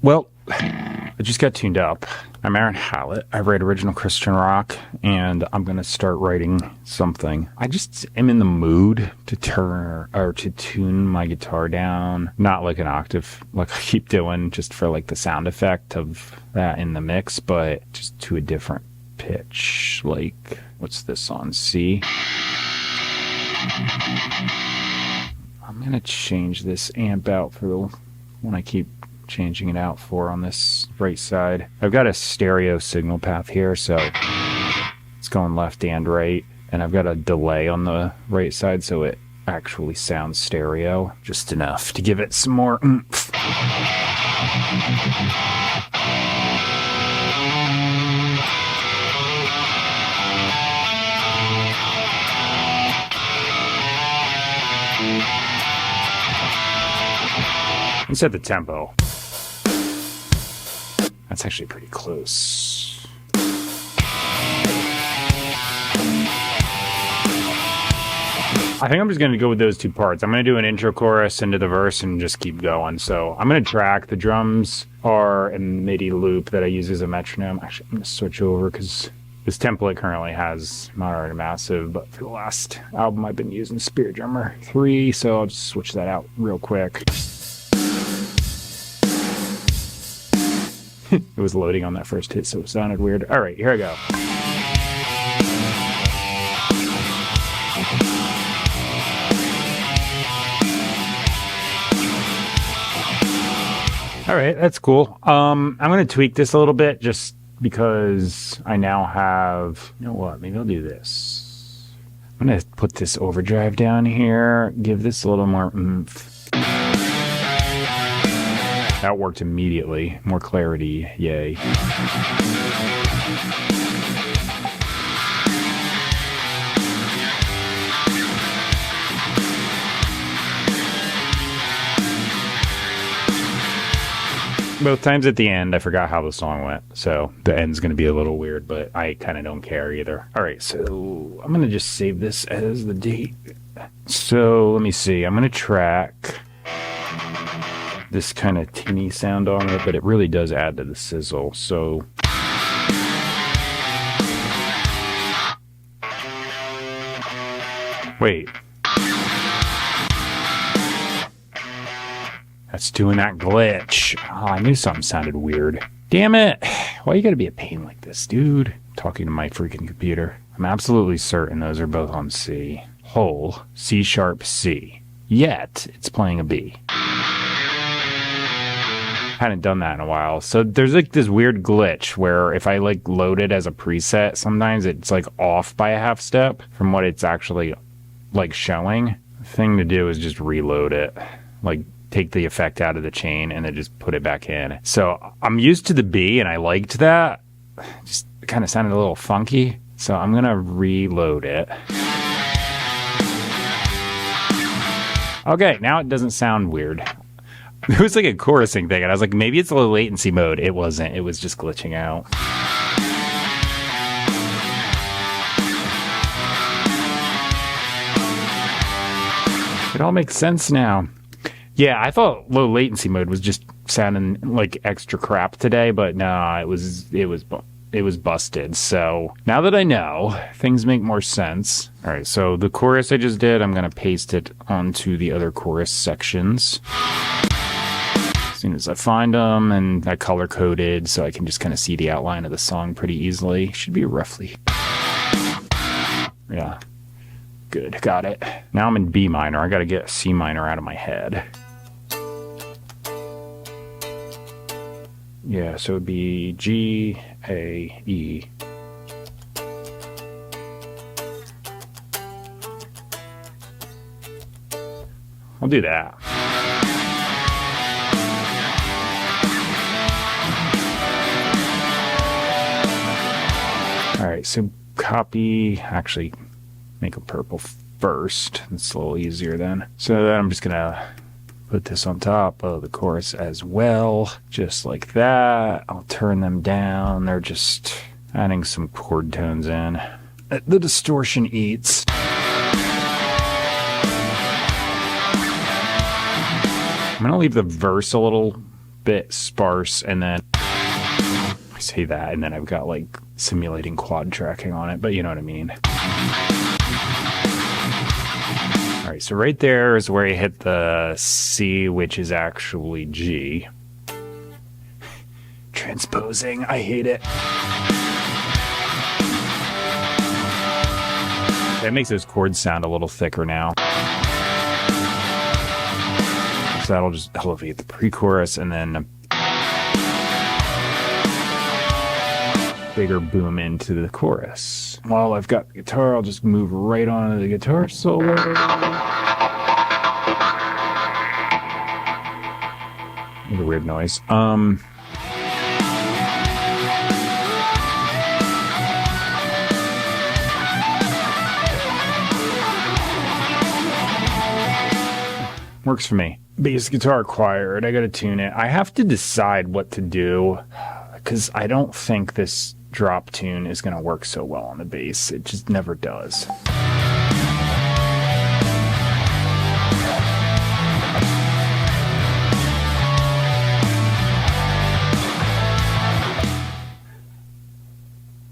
Well, I just got tuned up. I'm Aaron Hallett. I write original Christian rock, and I'm going to start writing something. I just am in the mood to tune my guitar down. Not like an octave, like I keep doing, just for like the sound effect of that in the mix, but just to a different pitch. Like, what's this on C? I'm going to change this amp out for the one I keep changing it out for on this right side. I've got a stereo signal path here, so it's going left and right, and I've got a delay on the right side, so it actually sounds stereo, just enough to give it some more oomph. And set the tempo. That's actually pretty close. I think I'm just going to go with those two parts. I'm going to do an intro chorus into the verse and just keep going. So I'm going to track. The drums are a MIDI loop that I use as a metronome. Actually, I'm going to switch over because this template currently has Moderate and Massive, but for the last album I've been using Spirit Drummer 3, so I'll just switch that out real quick. It was loading on that first hit, so it sounded weird. All right, here I go. All right, that's cool. I'm going to tweak this a little bit just because I now have... You know what? Maybe I'll do this. I'm going to put this overdrive down here, give this a little more oomph. That worked immediately. More clarity, yay. Both times at the end, I forgot how the song went, so the end's going to be a little weird, but I kind of don't care either. All right, so I'm going to just save this as the date. So let me see. I'm going to track this kind of tinny sound on it, but it really does add to the sizzle. So wait, that's doing that glitch. Oh, I knew something sounded weird. Damn it. Why you gotta be a pain like this, dude? I'm talking to my freaking computer. I'm absolutely certain those are both on C. Whole, C sharp, C. Yet, it's playing a B. Hadn't done that in a while. So there's like this weird glitch where if I like load it as a preset, sometimes it's like off by a half step from what it's actually like showing. The thing to do is just reload it. Like take the effect out of the chain and then just put it back in. So I'm used to the B and I liked that. Just kind of sounded a little funky. So I'm going to reload it. Okay, now it doesn't sound weird. It was like a chorusing thing, and I was like, maybe it's a low latency mode. It wasn't. It was just glitching out. It all makes sense now. Yeah, I thought low latency mode was just sounding like extra crap today, but no, it was busted. So now that I know, things make more sense. All right, so the chorus I just did, I'm going to paste it onto the other chorus sections. As soon as I find them, and I color coded so I can just kind of see the outline of the song pretty easily. Should be roughly. Yeah. Good. Got it. Now I'm in B minor. I got to get C minor out of my head. Yeah, so it'd be G, A, E. I'll do that. All right, so copy, actually make a purple first. It's a little easier then. So then I'm just gonna put this on top of the chorus as well, just like that. I'll turn them down. They're just adding some chord tones in. The distortion eats. I'm gonna leave the verse a little bit sparse, and then I say that, and then I've got like simulating quad tracking on it, but you know what I mean. All right, so right there is where you hit the C, which is actually G. Transposing, I hate it. That makes those chords sound a little thicker now. So that'll just elevate the pre-chorus, and then bigger boom into the chorus. While I've got the guitar, I'll just move right on to the guitar solo. What a weird noise. Works for me. Bass guitar acquired. I gotta tune it. I have to decide what to do because I don't think this drop tune is gonna work so well on the bass. It just never does.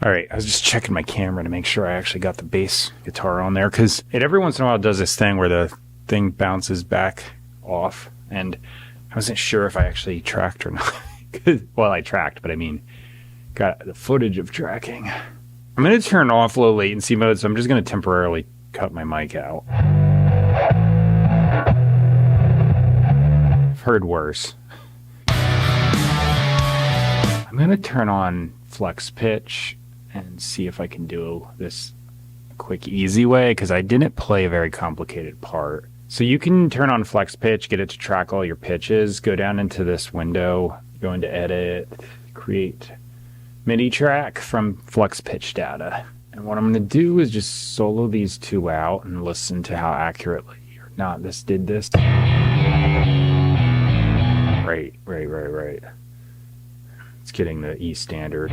All right, I was just checking my camera to make sure I actually got the bass guitar on there, because it every once in a while does this thing where the thing bounces back off, and I wasn't sure if I actually tracked or not. Well, I tracked, but I mean, got the footage of tracking. I'm going to turn off low latency mode, so I'm just going to temporarily cut my mic out. I've heard worse. I'm going to turn on flex pitch and see if I can do this quick, easy way, because I didn't play a very complicated part. So you can turn on flex pitch, get it to track all your pitches, go down into this window, go into edit, create MIDI track from flex pitch data. And what I'm going to do is just solo these two out and listen to how accurately or not this did this. Right. It's getting the E standard.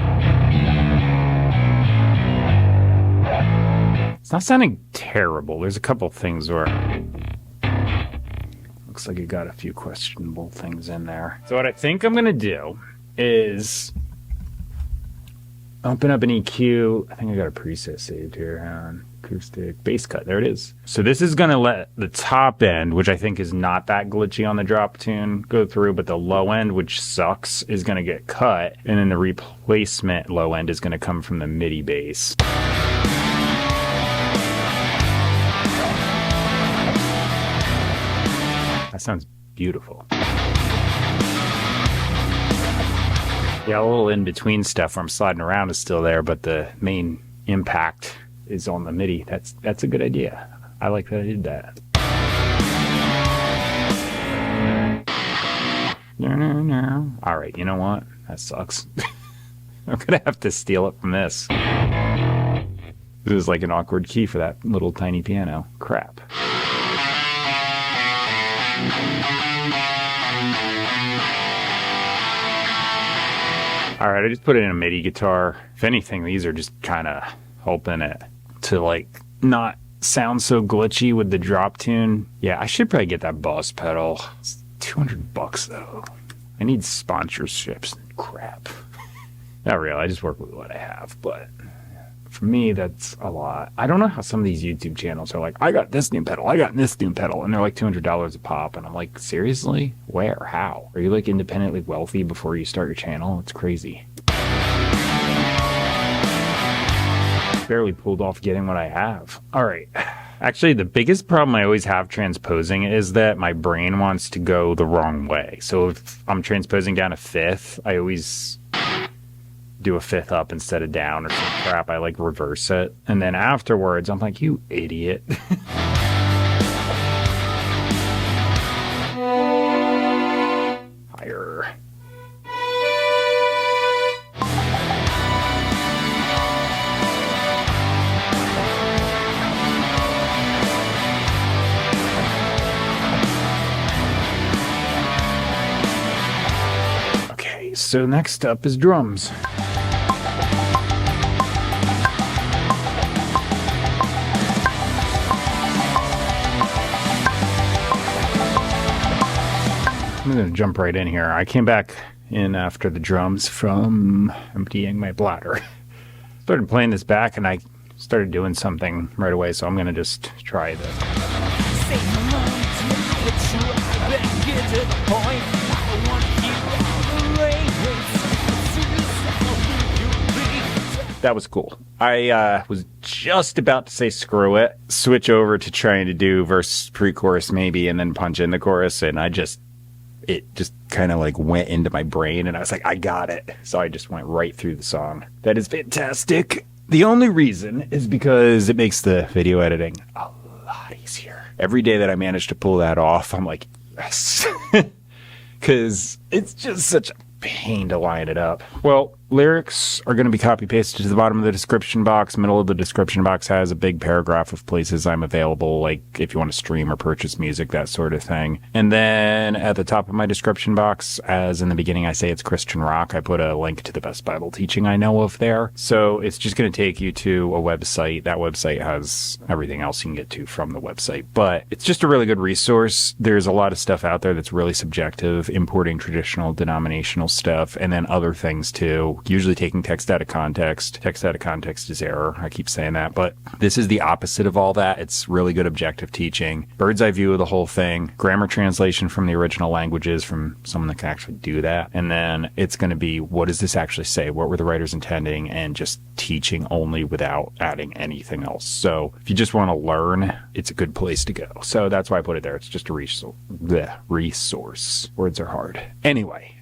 It's not sounding terrible. There's a couple things where looks like it got a few questionable things in there. So what I think I'm gonna do is open up an EQ. I think I got a preset saved here. On acoustic bass cut. There it is. So this is gonna let the top end, which I think is not that glitchy on the drop tune, go through, but the low end, which sucks, is gonna get cut, and then the replacement low end is gonna come from the MIDI bass. That sounds beautiful. Yeah, a little in-between stuff where I'm sliding around is still there, but the main impact is on the MIDI. That's a good idea. I like that I did that. All right, you know what? That sucks. I'm gonna have to steal it from this. This is like an awkward key for that little tiny piano. Crap. All right, I just put it in a MIDI guitar. If anything, these are just kind of helping it to like not sound so glitchy with the drop tune. Yeah, I should probably get that boss pedal. It's $200 though. I need sponsorships and crap. Not really, I just work with what I have, but for me, that's a lot. I don't know how some of these YouTube channels are like, I got this new pedal, I got this new pedal, and they're like $200 a pop, and I'm like, seriously? Where? How? Are you like independently wealthy before you start your channel? It's crazy. Barely pulled off getting what I have. All right. Actually, the biggest problem I always have transposing is that my brain wants to go the wrong way. So if I'm transposing down a fifth, I always do a fifth up instead of down or some crap. I like reverse it. And then afterwards, I'm like, you idiot. Higher. Okay, so next up is drums. I'm going to jump right in here. I came back in after the drums from emptying my bladder. Started playing this back, and I started doing something right away, so I'm going to just try this. That was cool. I was just about to say screw it, switch over to trying to do verse pre-chorus maybe, and then punch in the chorus, and it just kind of like went into my brain, and I was like, I got it. So I just went right through the song. That is fantastic. The only reason is because it makes the video editing a lot easier. Every day that I manage to pull that off, I'm like, yes. Because it's just such a pain to line it up. Well, lyrics are going to be copy pasted to the bottom of the description box. Middle of the description box has a big paragraph of places I'm available, like if you want to stream or purchase music, that sort of thing. And then at the top of my description box, as in the beginning I say it's Christian rock, I put a link to the best Bible teaching I know of there. So it's just going to take you to a website. That website has everything else you can get to from the website, but it's just a really good resource. There's a lot of stuff out there that's really subjective, importing traditional denominational stuff, and then other things too. Usually taking text out of context. Text out of context is error. I keep saying that, but this is the opposite of all that. It's really good objective teaching. Bird's eye view of the whole thing. Grammar translation from the original languages from someone that can actually do that. And then it's going to be, what does this actually say? What were the writers intending? And just teaching only without adding anything else. So if you just want to learn, it's a good place to go. So that's why I put it there. It's just a resource. Words are hard. Anyway.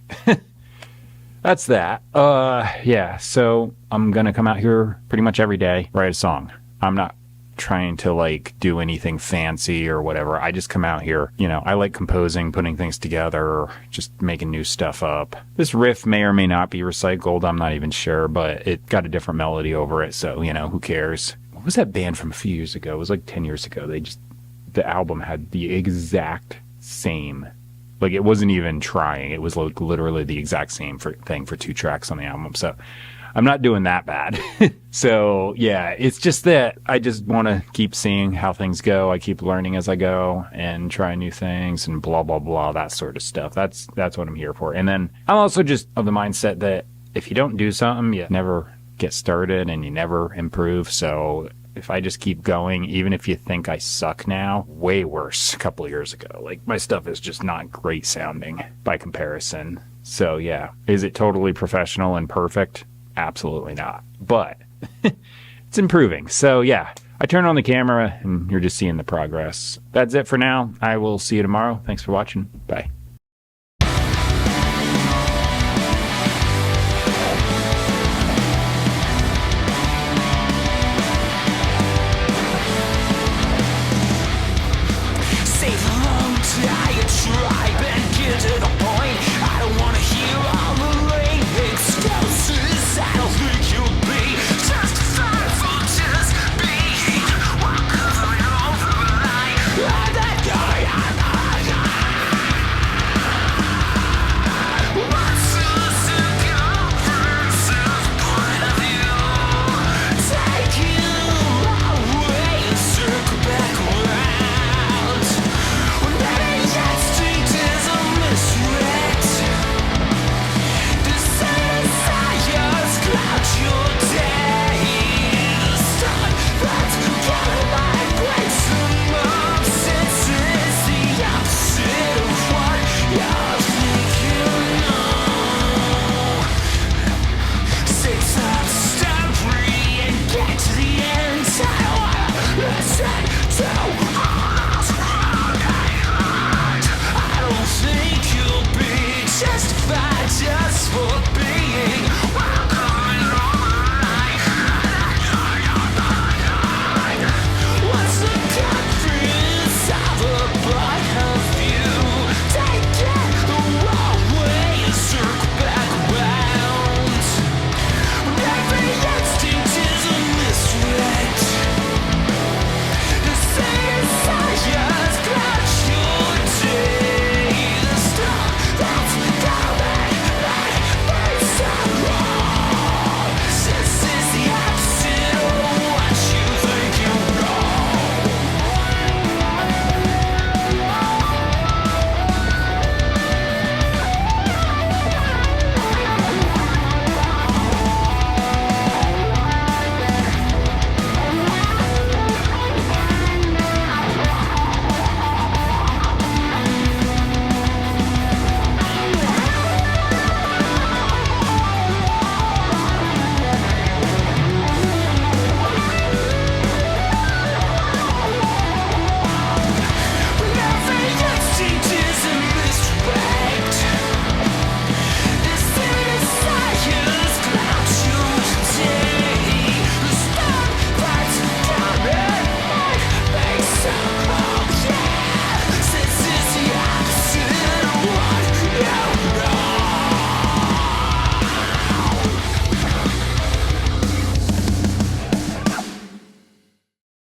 That's that. Yeah, so I'm going to come out here pretty much every day, write a song. I'm not trying to, like, do anything fancy or whatever. I just come out here. You know, I like composing, putting things together, just making new stuff up. This riff may or may not be recycled. I'm not even sure, but it got a different melody over it, so, you know, who cares? What was that band from a few years ago? It was like 10 years ago. The album had the exact same. Like, it wasn't even trying. It was like literally the exact same thing for 2 tracks on the album. So I'm not doing that bad. So, yeah, it's just that I just want to keep seeing how things go. I keep learning as I go and trying new things and blah, blah, blah, that sort of stuff. That's what I'm here for. And then I'm also just of the mindset that if you don't do something, you never get started and you never improve. So if I just keep going, even if you think I suck now, way worse a couple of years ago. Like, my stuff is just not great sounding by comparison. So, yeah. Is it totally professional and perfect? Absolutely not. But it's improving. So, yeah. I turn on the camera and you're just seeing the progress. That's it for now. I will see you tomorrow. Thanks for watching. Bye.